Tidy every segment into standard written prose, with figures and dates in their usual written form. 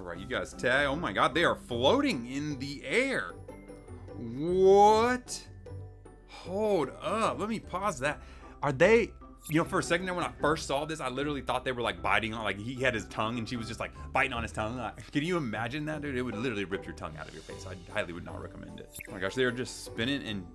All right, you guys tag. Oh my God, they are floating in the air. What? Hold up. Let me pause that. Are they, for a second there when I first saw this, I literally thought they were like biting on, like he had his tongue and she was just like biting on his tongue. Can you imagine that, dude? It would literally rip your tongue out of your face. I highly would not recommend it. Oh my gosh, they are just spinning and...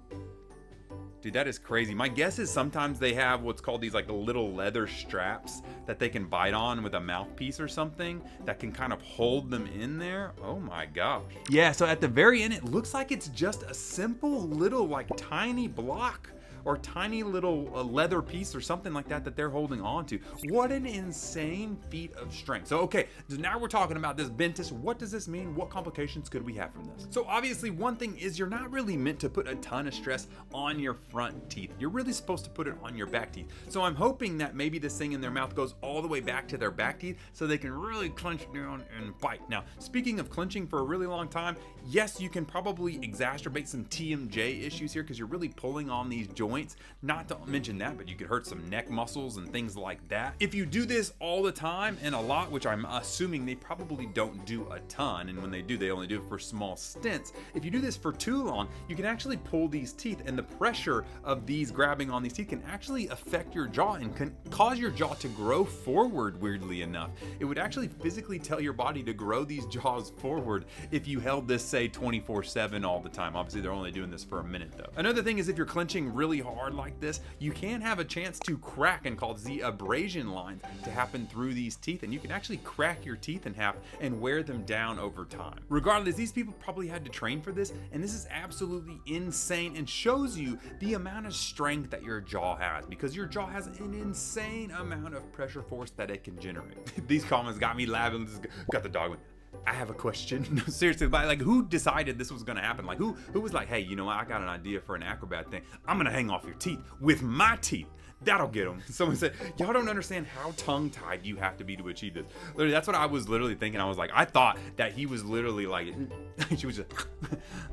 Dude, that is crazy. My guess is sometimes they have what's called these like little leather straps that they can bite on with a mouthpiece or something that can kind of hold them in there. Oh my gosh. Yeah, so at the very end, it looks like it's just a simple little like tiny block or tiny little leather piece or something like that that they're holding on to. What an insane feat of strength. So okay, so now we're talking about this Ventus. What does this mean? What complications could we have from this? So obviously one thing is you're not really meant to put a ton of stress on your front teeth. You're really supposed to put it on your back teeth. So I'm hoping that maybe this thing in their mouth goes all the way back to their back teeth so they can really clench down and bite. Now, speaking of clenching for a really long time, yes, you can probably exacerbate some TMJ issues here because you're really pulling on these joints. Not to mention that, but you could hurt some neck muscles and things like that. If you do this all the time and a lot, which I'm assuming they probably don't do a ton, and when they do, they only do it for small stints. If you do this for too long, you can actually pull these teeth, and the pressure of these grabbing on these teeth can actually affect your jaw and can cause your jaw to grow forward, weirdly enough. It would actually physically tell your body to grow these jaws forward if you held this, say, 24/7 all the time. Obviously, they're only doing this for a minute, though. Another thing is if you're clenching really hard like this, you can have a chance to crack and cause the abrasion lines to happen through these teeth, and you can actually crack your teeth in half and wear them down over time. Regardless, these people probably had to train for this, and this is absolutely insane and shows you the amount of strength that your jaw has, because your jaw has an insane amount of pressure force that it can generate. These comments got me laughing. Got the dog. I have a question. No, seriously, like who decided this was gonna happen? Like who was like, hey, you know what? I got an idea for an acrobat thing. I'm gonna hang off your teeth with my teeth. That'll get them. Someone said, y'all don't understand how tongue-tied you have to be to achieve this. Literally, that's what I was literally thinking. I was like, I thought that he was literally like, she was just,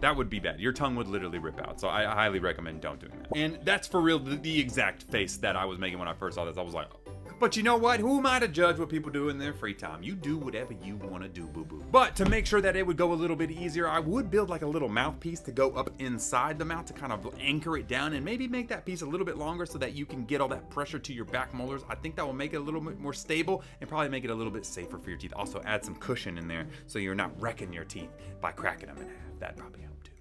that would be bad. Your tongue would literally rip out. So I highly recommend don't doing that. And that's for real the exact face that I was making when I first saw this. I was like, but you know what? Who am I to judge what people do in their free time? You do whatever you want to do, boo-boo. But to make sure that it would go a little bit easier, I would build like a little mouthpiece to go up inside the mouth to kind of anchor it down and maybe make that piece a little bit longer so that you can get all that pressure to your back molars. I think that will make it a little bit more stable and probably make it a little bit safer for your teeth. Also add some cushion in there so you're not wrecking your teeth by cracking them in half. That'd probably help too.